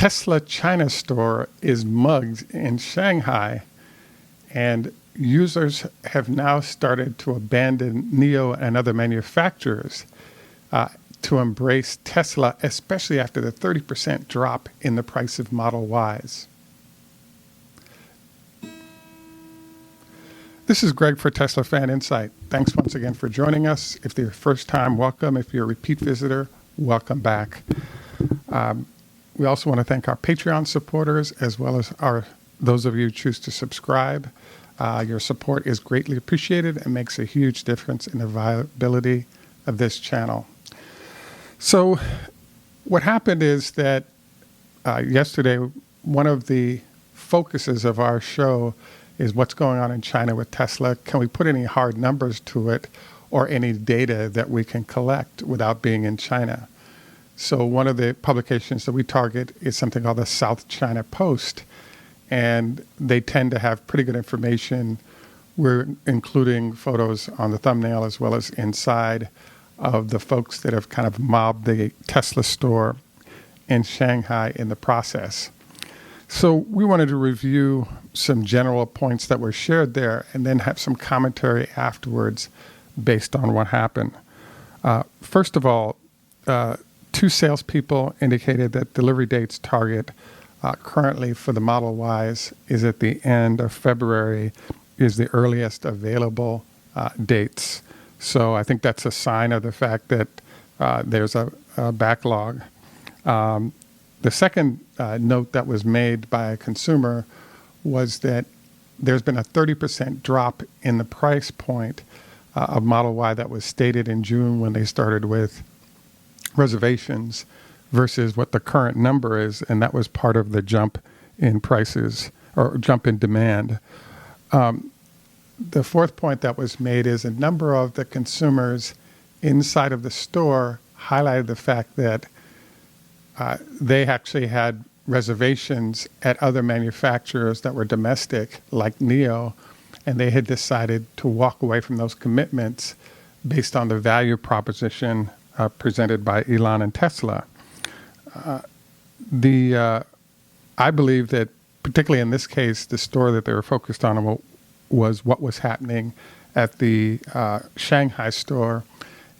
Tesla China store is mugged in Shanghai, and users have now started to abandon Nio and other manufacturers to embrace Tesla, especially after the 30% drop in the price of Model Ys. This is Greg for Teslafaninsight. Thanks once again for joining us. If you're first time, welcome. If you're a repeat visitor, welcome back. We also want to thank our Patreon supporters, as well as those of you who choose to subscribe. Your support is greatly appreciated and makes a huge difference in the viability of this channel. So what happened is that yesterday, one of the focuses of our show is what's going on in China with Tesla. Can we put any hard numbers to it or any data that we can collect without being in China? So one of the publications that we target is something called the South China Post, and they tend to have pretty good information. We're including photos on the thumbnail as well as inside of the folks that have kind of mobbed the Tesla store in Shanghai in the process. So we wanted to review some general points that were shared there and then have some commentary afterwards based on what happened. First of all, two salespeople indicated that delivery dates target currently for the Model Ys is at the end of February is the earliest available dates. So I think that's a sign of the fact that there's a backlog. The second note that was made by a consumer was that there's been a 30% drop in the price point of Model Y that was stated in June when they started with reservations versus what the current number is, and that was part of the jump in prices or jump in demand. The fourth point that was made is a number of the consumers inside of the store highlighted the fact that they actually had reservations at other manufacturers that were domestic, like Nio, and they had decided to walk away from those commitments based on the value proposition presented by Elon and Tesla. I believe that, particularly in this case, the store that they were focused on was what was happening at the Shanghai store.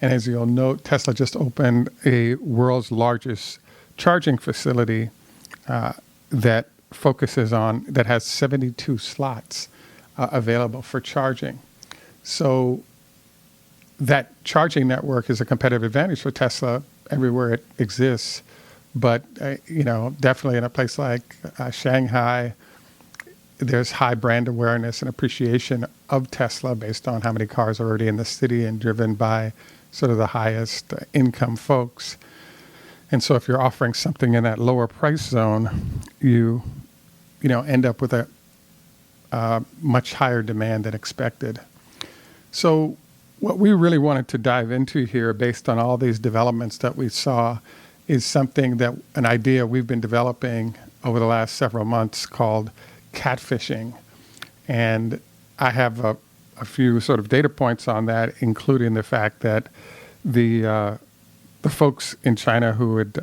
And as you'll note, Tesla just opened a world's largest charging facility that has 72 slots available for charging. So that charging network is a competitive advantage for Tesla everywhere it exists. But, definitely in a place like Shanghai, there's high brand awareness and appreciation of Tesla based on how many cars are already in the city and driven by sort of the highest income folks. And so if you're offering something in that lower price zone, you end up with a much higher demand than expected. So what we really wanted to dive into here based on all these developments that we saw is an idea we've been developing over the last several months called catfishing. And I have a few sort of data points on that, including the fact that the folks in China who had,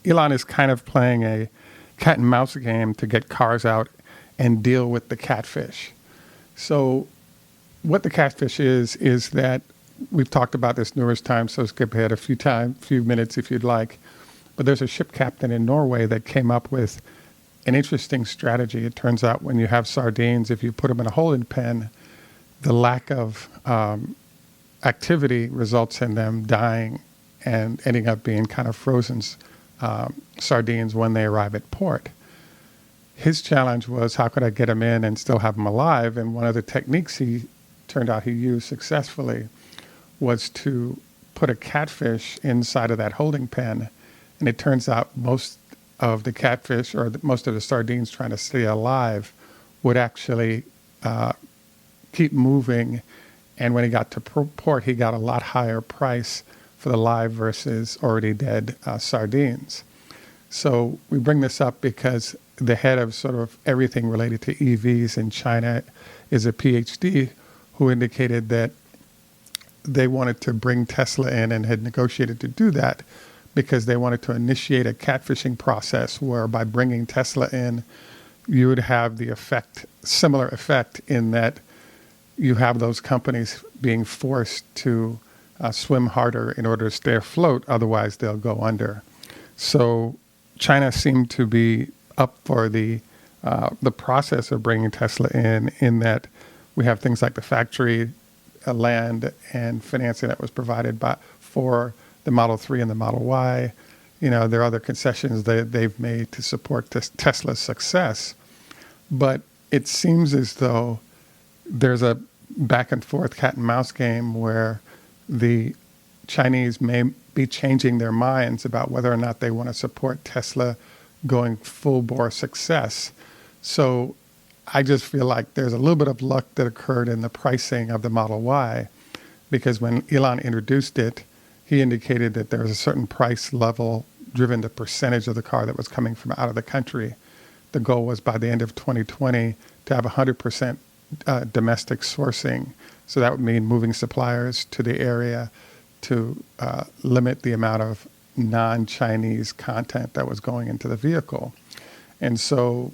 Elon is kind of playing a cat and mouse game to get cars out and deal with the catfish. So what the catfish is that we've talked about this numerous times, so skip ahead a few minutes if you'd like. But there's a ship captain in Norway that came up with an interesting strategy. It turns out when you have sardines, if you put them in a holding pen, the lack of activity results in them dying and ending up being kind of frozen sardines when they arrive at port. His challenge was, how could I get them in and still have them alive? And one of the techniques he used successfully was to put a catfish inside of that holding pen. And it turns out most of the catfish or most of the sardines trying to stay alive would actually keep moving. And when he got to port, he got a lot higher price for the live versus already dead sardines. So we bring this up because the head of sort of everything related to EVs in China is a PhD who indicated that they wanted to bring Tesla in and had negotiated to do that, because they wanted to initiate a catfishing process where by bringing Tesla in, you would have the similar effect in that you have those companies being forced to swim harder in order to stay afloat, otherwise they'll go under. So China seemed to be up for the process of bringing Tesla in that we have things like the factory, land, and financing that was provided for the Model 3 and the Model Y. There are other concessions that they've made to support Tesla's success. But it seems as though there's a back and forth cat and mouse game where the Chinese may be changing their minds about whether or not they want to support Tesla going full bore success. So I just feel like there's a little bit of luck that occurred in the pricing of the Model Y, because when Elon introduced it, he indicated that there was a certain price level driven the percentage of the car that was coming from out of the country. The goal was by the end of 2020 to have 100% domestic sourcing. So that would mean moving suppliers to the area to limit the amount of non-Chinese content that was going into the vehicle. And so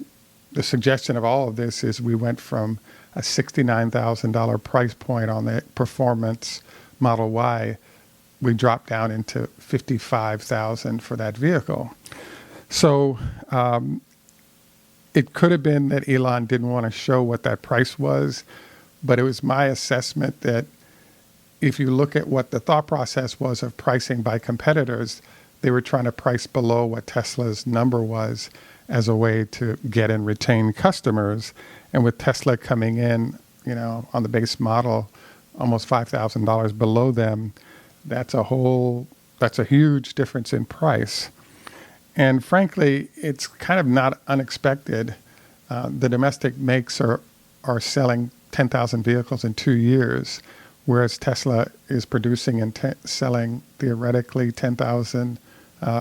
the suggestion of all of this is we went from a $69,000 price point on the performance Model Y, we dropped down into $55,000 for that vehicle. So it could have been that Elon didn't want to show what that price was, but it was my assessment that if you look at what the thought process was of pricing by competitors, they were trying to price below what Tesla's number was as a way to get and retain customers. And with Tesla coming in, on the base model, almost $5,000 below them, that's a huge difference in price. And frankly, it's kind of not unexpected. The domestic makes are selling 10,000 vehicles in 2 years, whereas Tesla is producing and selling theoretically 10,000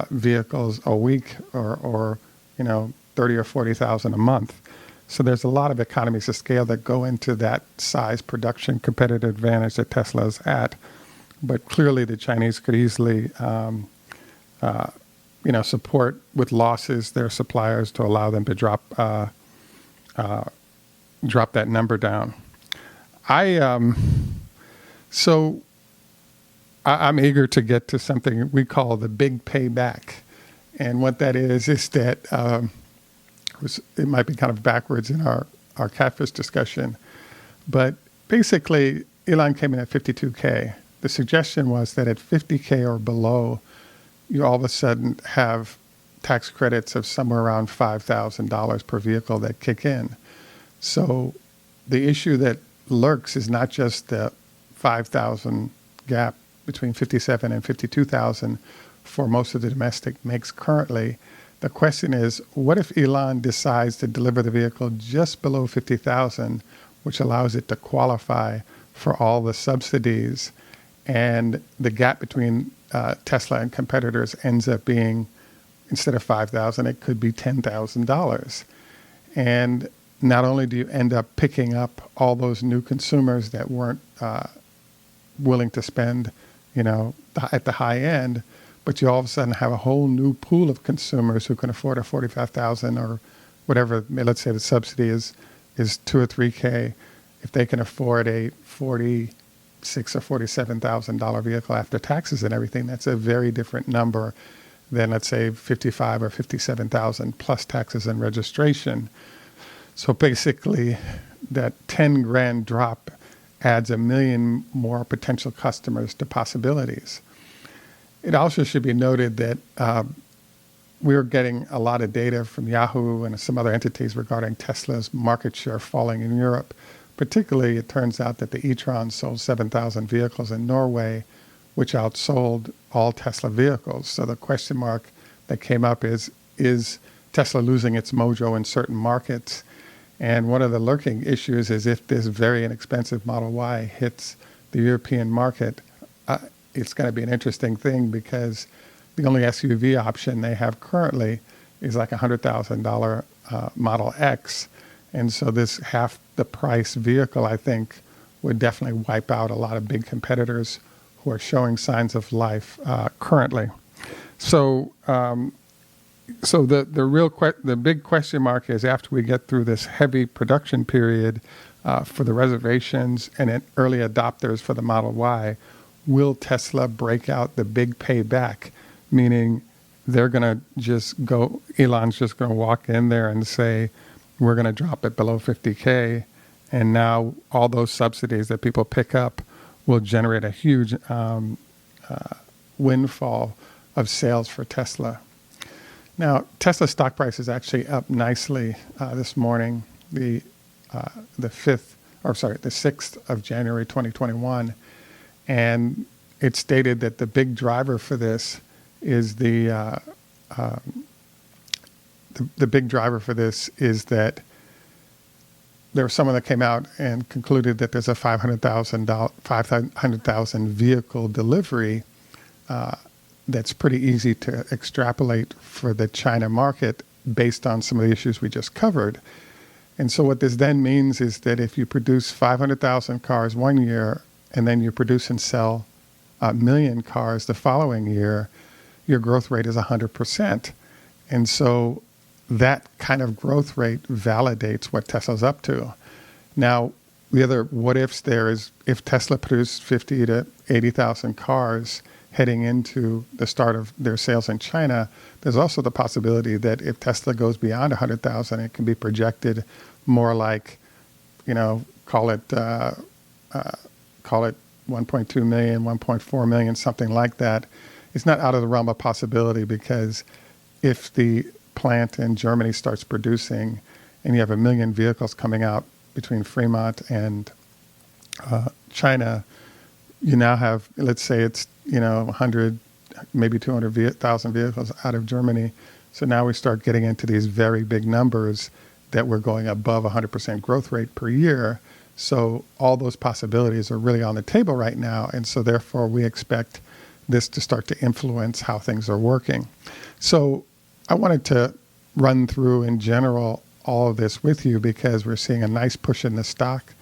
vehicles a week or 30 or 40,000 a month. So there's a lot of economies of scale that go into that size production competitive advantage that Tesla is at. But clearly the Chinese could easily support with losses their suppliers to allow them to drop that number down. I'm eager to get to something we call the big payback. And what that is that it might be kind of backwards in our catfish discussion. But basically, Elon came in at 52K. The suggestion was that at 50K or below, you all of a sudden have tax credits of somewhere around $5,000 per vehicle that kick in. So the issue that lurks is not just the 5,000 gap between 57 and 52,000 for most of the domestic makes currently. The question is, what if Elon decides to deliver the vehicle just below 50,000, which allows it to qualify for all the subsidies, and the gap between Tesla and competitors ends up being, instead of $5,000, it could be $10,000. And not only do you end up picking up all those new consumers that weren't willing to spend, at the high end, but you all of a sudden have a whole new pool of consumers who can afford a $45,000 or whatever. Let's say the subsidy is $2,000 or $3,000. If they can afford a $46,000 or $47,000 vehicle after taxes and everything, that's a very different number than, let's say, $55,000 or $57,000 plus taxes and registration. So basically, that 10 grand drop adds 1 million more potential customers to possibilities. It also should be noted that we're getting a lot of data from Yahoo and some other entities regarding Tesla's market share falling in Europe. Particularly, it turns out that the e-tron sold 7,000 vehicles in Norway, which outsold all Tesla vehicles. So the question mark that came up is Tesla losing its mojo in certain markets? And one of the lurking issues is if this very inexpensive Model Y hits the European market, it's going to be an interesting thing because the only SUV option they have currently is like a $100,000 Model X. And so this half the price vehicle, I think, would definitely wipe out a lot of big competitors who are showing signs of life currently. So, the big question mark is after we get through this heavy production period for the reservations and early adopters for the Model Y, will Tesla break out the big payback? Meaning, they're going to just go. Elon's just going to walk in there and say, "We're going to drop it below 50K," and now all those subsidies that people pick up will generate a huge windfall of sales for Tesla. Now, Tesla stock price is actually up nicely this morning, the 6th of January 2021, and it's stated that the big driver for this is the big driver for this is that there was someone that came out and concluded that there's a 500,000 vehicle delivery that's pretty easy to extrapolate for the China market based on some of the issues we just covered. And so what this then means is that if you produce 500,000 cars one year and then you produce and sell a million cars the following year, your growth rate is 100%. And so that kind of growth rate validates what Tesla's up to. Now, the other what ifs there is if Tesla produced 50 to 80,000 cars heading into the start of their sales in China, there's also the possibility that if Tesla goes beyond 100,000, it can be projected more like, call it 1.2 million, 1.4 million, something like that. It's not out of the realm of possibility, because if the plant in Germany starts producing and you have 1 million vehicles coming out between Fremont and China, you now have, let's say it's 100, maybe 200,000 vehicles out of Germany. So now we start getting into these very big numbers that we're going above 100% growth rate per year. So all those possibilities are really on the table right now. And so therefore we expect this to start to influence how things are working. So I wanted to run through in general all of this with you because we're seeing a nice push in the stock.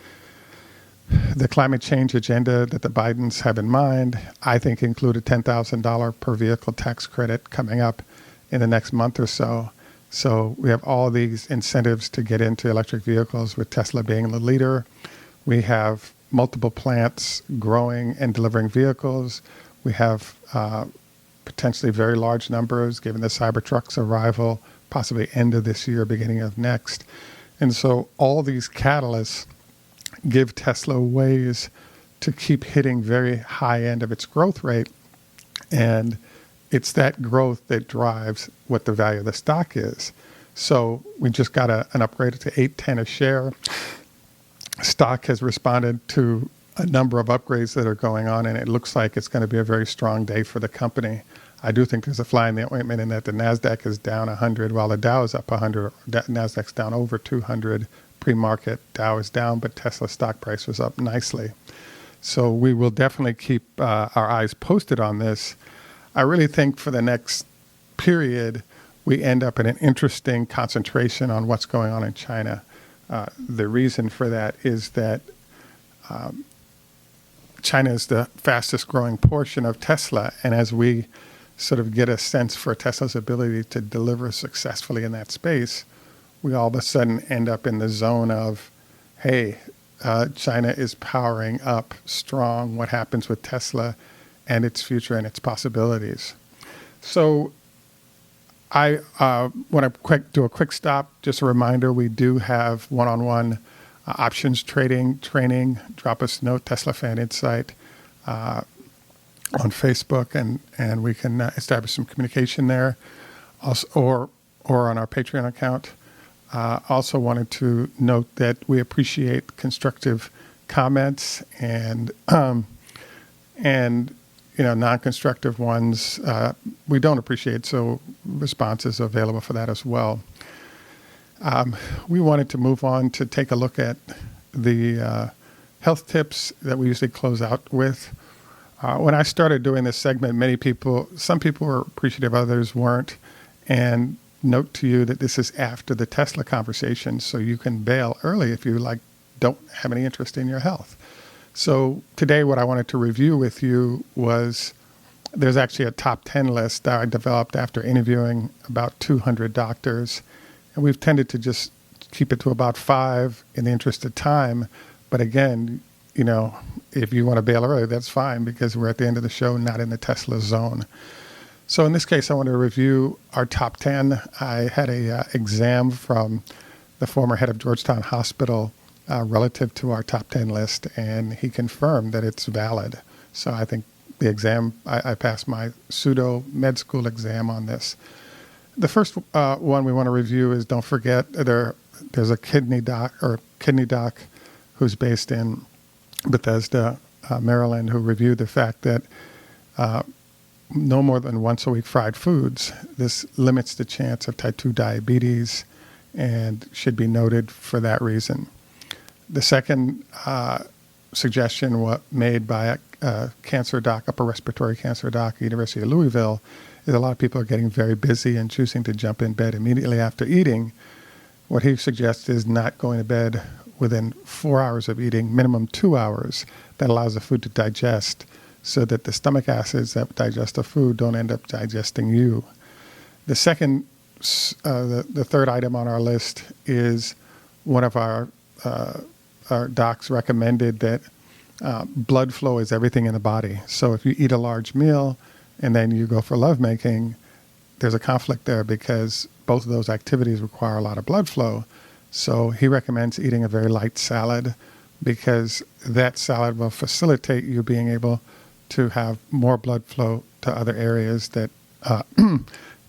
The climate change agenda that the Bidens have in mind, I think, include a $10,000 per vehicle tax credit coming up in the next month or so. So we have all these incentives to get into electric vehicles, with Tesla being the leader. We have multiple plants growing and delivering vehicles. We have potentially very large numbers given the Cybertruck's arrival, possibly end of this year, beginning of next. And so all these catalysts give Tesla ways to keep hitting very high end of its growth rate. And it's that growth that drives what the value of the stock is. So we just got an upgrade to $8.10 a share. Stock has responded to a number of upgrades that are going on, and it looks like it's going to be a very strong day for the company. I do think there's a fly in the ointment in that the NASDAQ is down 100 while the Dow is up 100. NASDAQ's down over 200 pre-market. Dow is down, but Tesla stock price was up nicely. So we will definitely keep our eyes posted on this. I really think for the next period, we end up in an interesting concentration on what's going on in China. The reason for that is that China is the fastest growing portion of Tesla. And as we sort of get a sense for Tesla's ability to deliver successfully in that space, we all of a sudden end up in the zone of, hey, China is powering up strong. What happens with Tesla and its future and its possibilities? So I want to do a quick stop. Just a reminder, we do have one-on-one options trading training. Drop us a note, Teslafaninsight, on Facebook, and we can establish some communication there, also, or on our Patreon account. Also wanted to note that we appreciate constructive comments and non-constructive ones we don't appreciate, so responses are available for that as well. We wanted to move on to take a look at the health tips that we usually close out with. When I started doing this segment, some people were appreciative, others weren't. And note to you that this is after the Tesla conversation, so you can bail early if you don't have any interest in your health. So today what I wanted to review with you was there's actually a top 10 list that I developed after interviewing about 200 doctors. And we've tended to just keep it to about 5 in the interest of time. But again, if you want to bail early, that's fine, because we're at the end of the show, not in the Tesla zone. So in this case, I want to review our top 10. I had a exam from the former head of Georgetown Hospital relative to our top 10 list, and he confirmed that it's valid. So I think the exam, I passed my pseudo med school exam on this. The first one we want to review is, don't forget, there's a kidney doc who's based in Bethesda, Maryland, who reviewed the fact that no more than once a week fried foods, this limits the chance of type 2 diabetes and should be noted for that reason. The second suggestion made by a cancer doc, upper respiratory cancer doc at University of Louisville, is a lot of people are getting very busy and choosing to jump in bed immediately after eating. What he suggests is not going to bed within 4 hours of eating, minimum 2 hours. That allows the food to digest so that the stomach acids that digest the food don't end up digesting you. The second, the third item on our list is one of our docs recommended that blood flow is everything in the body. So if you eat a large meal and then you go for lovemaking, there's a conflict there because both of those activities require a lot of blood flow. So he recommends eating a very light salad, because that salad will facilitate you being able to have more blood flow to other areas that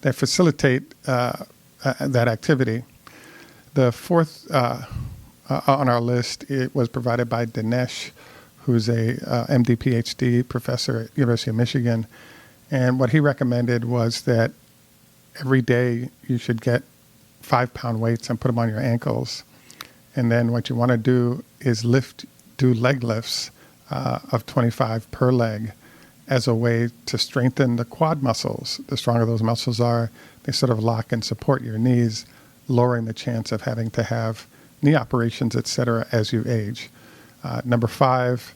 that facilitate that activity. The fourth on our list, it was provided by Dinesh, who's a MD PhD professor at University of Michigan. And what he recommended was that every day you should get 5-pound weights and put them on your ankles. And then what you want to do is do leg lifts of 25 per leg as a way to strengthen the quad muscles. The stronger those muscles are, they sort of lock and support your knees, lowering the chance of having to have knee operations, et cetera, as you age. Number 5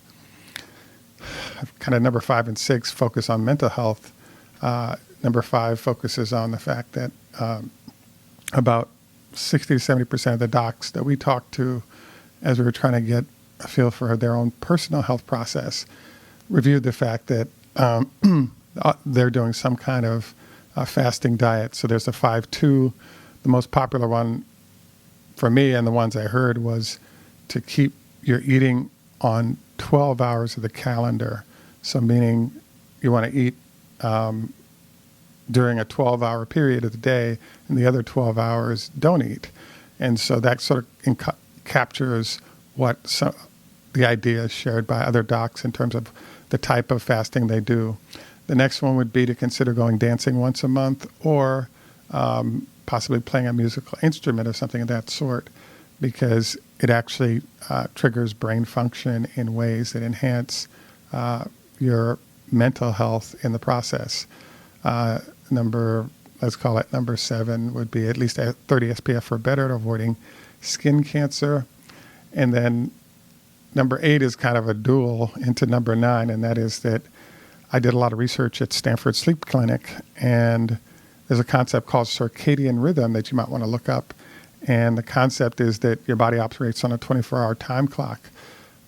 and 6 focus on mental health. Number 5 focuses on the fact that about 60 to 70% of the docs that we talked to, as we were trying to get a feel for their own personal health process, reviewed the fact that they're doing some kind of fasting diet. So there's a 5-2. The most popular one for me and the ones I heard was to keep your eating on 12 hours of the calendar. So meaning you want to eat during a 12-hour period of the day, and the other 12 hours don't eat. And so that sort of captures what the idea is shared by other docs in terms of the type of fasting they do. The next one would be to consider going dancing once a month, or possibly playing a musical instrument or something of that sort, because it actually triggers brain function in ways that enhance your mental health in the process. Let's call it number 7, would be at least 30 SPF or better, avoiding skin cancer. And then number 8 is kind of a duel into number 9, and that is that I did a lot of research at Stanford Sleep Clinic, and there's a concept called circadian rhythm that you might want to look up. And the concept is that your body operates on a 24-hour time clock.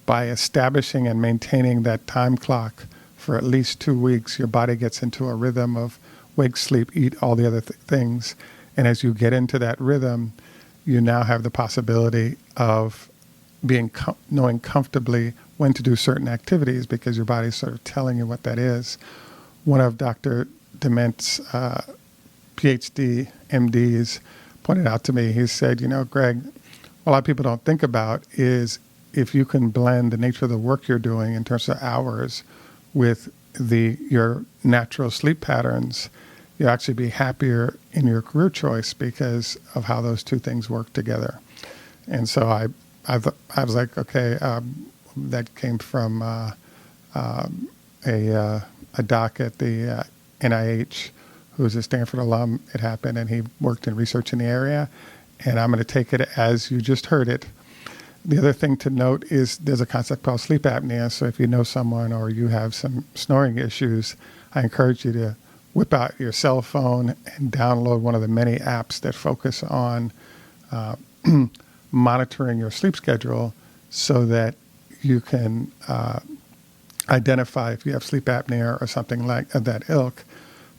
By establishing and maintaining that time clock for at least 2 weeks, your body gets into a rhythm of wake, sleep, eat, all the other things. And as you get into that rhythm, you now have the possibility of knowing comfortably when to do certain activities, because your body's sort of telling you what that is. One of Dr. Dement's PhD MDs pointed out to me, he said, Greg, what a lot of people don't think about is if you can blend the nature of the work you're doing in terms of hours with your natural sleep patterns, you'll actually be happier in your career choice because of how those two things work together. And so I was like, okay, that came from a doc at the NIH who's a Stanford alum. It happened, and he worked in research in the area, and I'm going to take it as you just heard it. The other thing to note is there's a concept called sleep apnea. So if you know someone or you have some snoring issues, I encourage you to whip out your cell phone and download one of the many apps that focus on monitoring your sleep schedule so that you can identify if you have sleep apnea or something like that ilk,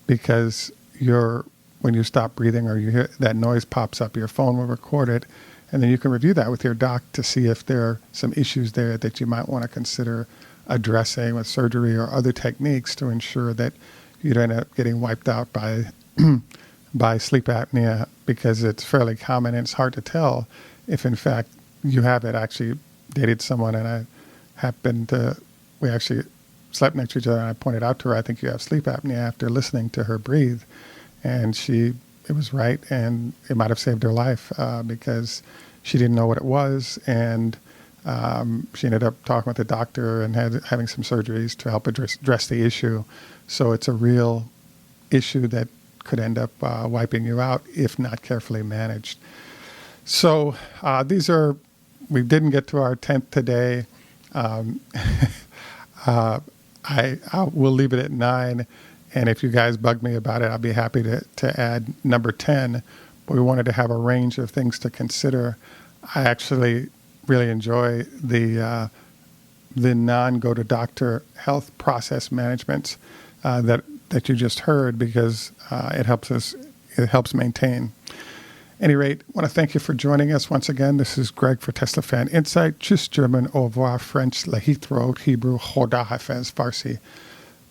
because when you stop breathing or you hear that noise pops up, your phone will record it, and then you can review that with your doc to see if there are some issues there that you might want to consider addressing with surgery or other techniques to ensure that you don't end up getting wiped out by by sleep apnea, because it's fairly common and it's hard to tell if in fact you have it. I actually dated someone and we actually slept next to each other, and I pointed out to her, I think you have sleep apnea, after listening to her breathe. And it was right, and it might have saved her life because she didn't know what it was, and she ended up talking with the doctor and having some surgeries to help address the issue. So it's a real issue that could end up wiping you out if not carefully managed. So we didn't get to our 10th today. We'll leave it at 9. And if you guys bug me about it, I'll be happy to add number 10. But we wanted to have a range of things to consider. I actually really enjoy the non-go-to-doctor health process management that you just heard, because it helps maintain. At any rate, I want to thank you for joining us once again. This is Greg for Teslafaninsight. Tschüss, German, au revoir, French, Lahithro, Hebrew, Choda Hafez, Farsi,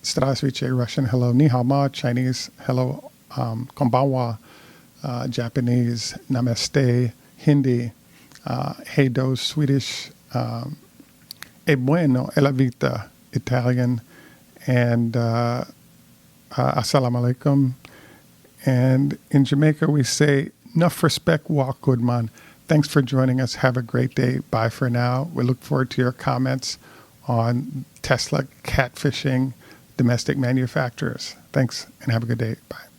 Strasviche, Russian, hello, ni hao ma, Chinese, hello, konbanwa, Japanese, namaste, Hindi, hey do, Swedish, e bueno, e la vita, Italian, and assalamu alaikum. And in Jamaica, we say, enough respect, walk good man. Thanks for joining us. Have a great day. Bye for now. We look forward to your comments on Tesla catfishing domestic manufacturers. Thanks, and have a good day. Bye.